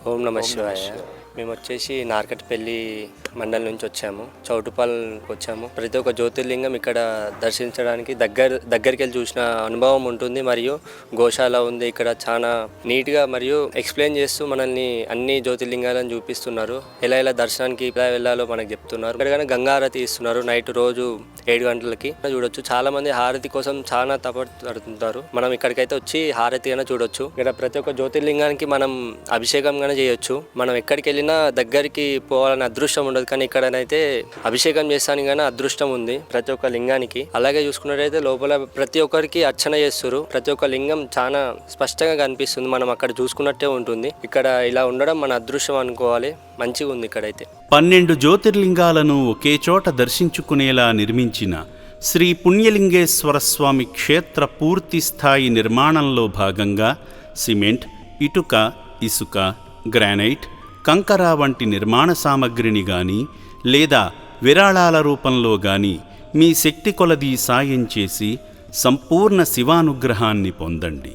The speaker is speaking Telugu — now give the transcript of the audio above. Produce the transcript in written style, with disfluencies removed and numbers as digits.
ఓం నమ శివాయ. మేము వచ్చేసి నార్కట్పల్లి మండలం నుంచి వచ్చాము. చౌటుపాల్కి వచ్చాము. ప్రతి ఒక్క జ్యోతిర్లింగం ఇక్కడ దర్శించడానికి దగ్గరికి వెళ్ళి చూసిన అనుభవం ఉంటుంది. మరియు గోశాల ఉంది ఇక్కడ. చాలా నీట్గా మరియు ఎక్స్ప్లెయిన్ చేస్తూ మనల్ని అన్ని జ్యోతిర్లింగాలను చూపిస్తున్నారు. ఎలా దర్శనానికి ఎలా వెళ్ళాలో మనకు చెప్తున్నారు. ఇక్కడ గంగా హారతి ఇస్తున్నారు నైట్ రోజు 7 గంటలకి చూడొచ్చు. చాలా మంది హారతి కోసం చాలా తపడుతుంటారు. మనం ఇక్కడికైతే వచ్చి హారతి అయినా చూడొచ్చు. ఇక్కడ ప్రతి ఒక్క జ్యోతిర్లింగానికి మనం అభిషేకం గానే చేయొచ్చు. మనం ఎక్కడికి వెళ్ళినా దగ్గరికి పోవాలని అదృష్టం ఉండదు, కానీ ఇక్కడనైతే అభిషేకం చేస్తానికి గానీ అదృష్టం ఉంది ప్రతి ఒక్క లింగానికి. అలాగే చూసుకున్నట్టయితే లోపల ప్రతి ఒక్కరికి అర్చన చేస్తారు. ప్రతి ఒక్క లింగం చాలా స్పష్టంగా కనిపిస్తుంది. మనం అక్కడ చూసుకున్నట్టే ఉంటుంది. ఇక్కడ ఇలా ఉండడం మన అదృష్టం అనుకోవాలి. మంచిగా ఉంది ఇక్కడైతే. 12 జ్యోతిర్లింగాలను ఒకే చోట దర్శించుకునేలా నిర్మించిన శ్రీ పుణ్యలింగేశ్వర స్వామి క్షేత్ర పూర్తి స్థాయి నిర్మాణంలో భాగంగా సిమెంట్, ఇటుక, ఇసుక, గ్రానైట్, కంకర వంటి నిర్మాణ సామగ్రిని గాని లేదా విరాళాల రూపంలో గాని మీ శక్తి కొలది సాయం చేసి సంపూర్ణ శివానుగ్రహాన్ని పొందండి.